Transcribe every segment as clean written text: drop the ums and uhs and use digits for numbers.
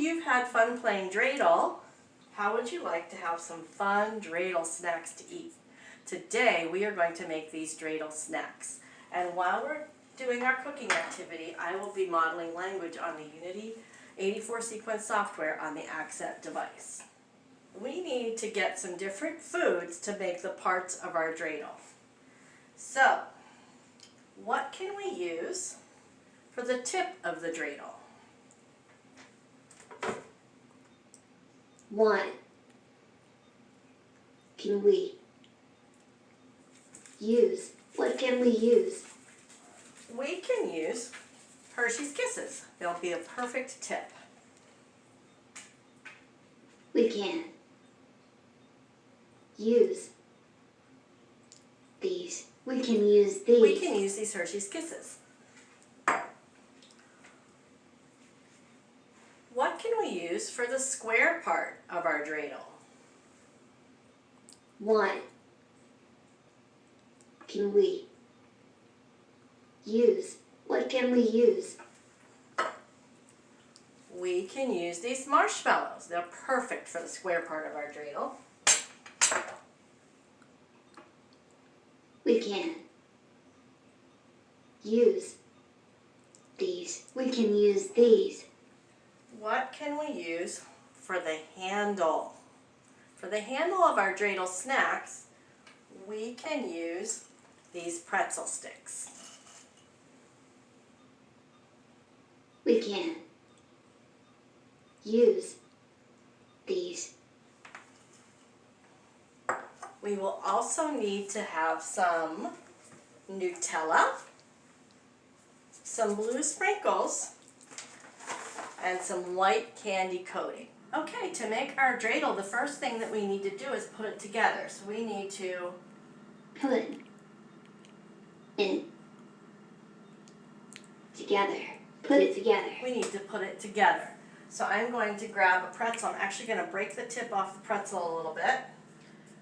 you've had fun playing Dreidel, how would you like to have some fun Dreidel snacks to eat? Today we are going to make these Dreidel snacks. And while we're doing our cooking activity, I will be modeling language on the Unity 84 sequence software on the Accent device. We need to get some different foods to make the parts of our Dreidel. So, what can we use for the tip of the Dreidel? 1. Can we use? What can we use? We can use Hershey's Kisses. They'll be a perfect tip. We can use these. We can use these. We can use these Hershey's Kisses. What can we use for the square part of our Dreidel? 1. Can we use? What can we use? We can use these marshmallows. They're perfect for the square part of our Dreidel. We can use these. We can use these. What can we use for the handle? For the handle of our Dreidel snacks, we can use these pretzel sticks. We can use these. We will also need to have some Nutella, some blue sprinkles, and some white candy coating. Okay, to make our Dreidel, the first thing that we need to do is put it together. So we need to Put in together. Put it together. We need to put it together. So I'm going to grab a pretzel. I'm actually going to break the tip off the pretzel a little bit.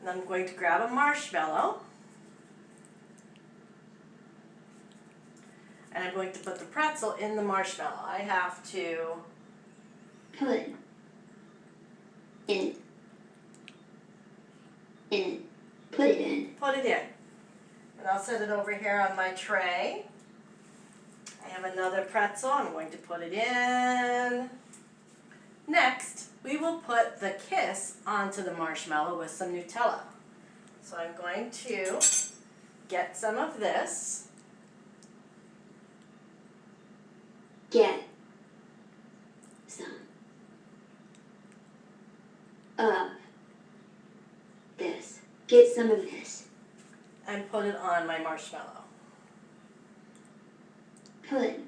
And I'm going to grab a marshmallow. And I'm going to put the pretzel in the marshmallow. I have to Put in. Put it in. put it in. And I'll set it over here on my tray. I have another pretzel. I'm going to put it in. Next, we will put the kiss onto the marshmallow with some Nutella. So I'm going to get some of this. Get some of this. Get some of this. And put it on my marshmallow. Put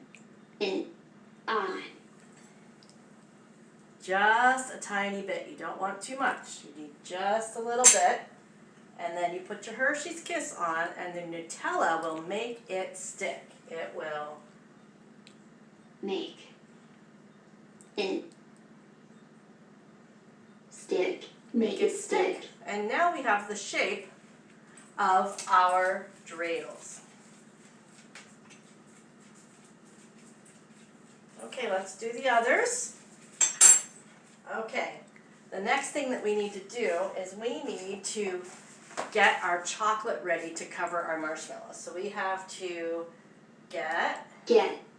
it on. Just a tiny bit. You don't want too much. You need just a little bit. And then you put your Hershey's Kiss on, and the Nutella will make it stick. It will Make it stick. Make it stick. And now we have the shape of our Dreidels. Okay, let's do the others. Okay, the next thing that we need to do is we need to get our chocolate ready to cover our marshmallows. So we have to get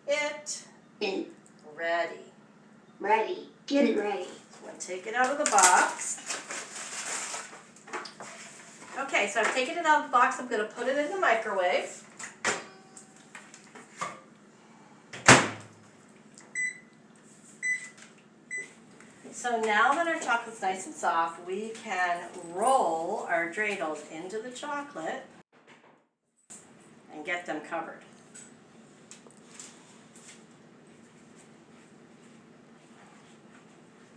it in ready. ready. Get it ready. So I'm going to take it out of the box. Okay, so I've taken it out of the box. I'm going to put it in the microwave. So now that our chocolate's nice and soft, we can roll our Dreidels into the chocolate and get them covered.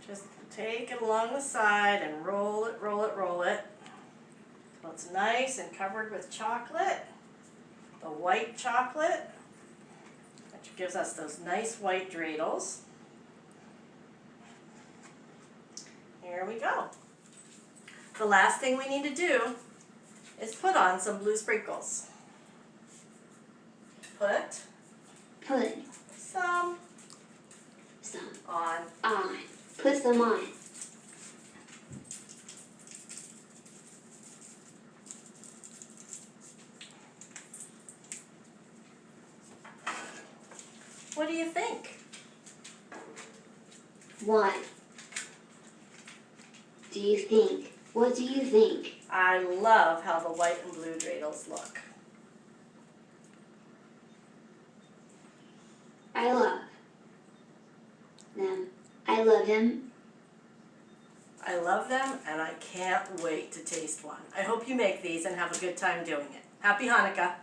Just take it along the side and roll it, roll it, roll it. So it's nice and covered with chocolate, the white chocolate, which gives us those nice white Dreidels. Here we go. The last thing we need to do is put on some blue sprinkles. Put Put some some on. on. put some on. What do you think? 1. Do you think? What do you think? I love how the white and blue dreidels look. I love them. I love him. I love them and I can't wait to taste one. I hope you make these and have a good time doing it. Happy Hanukkah!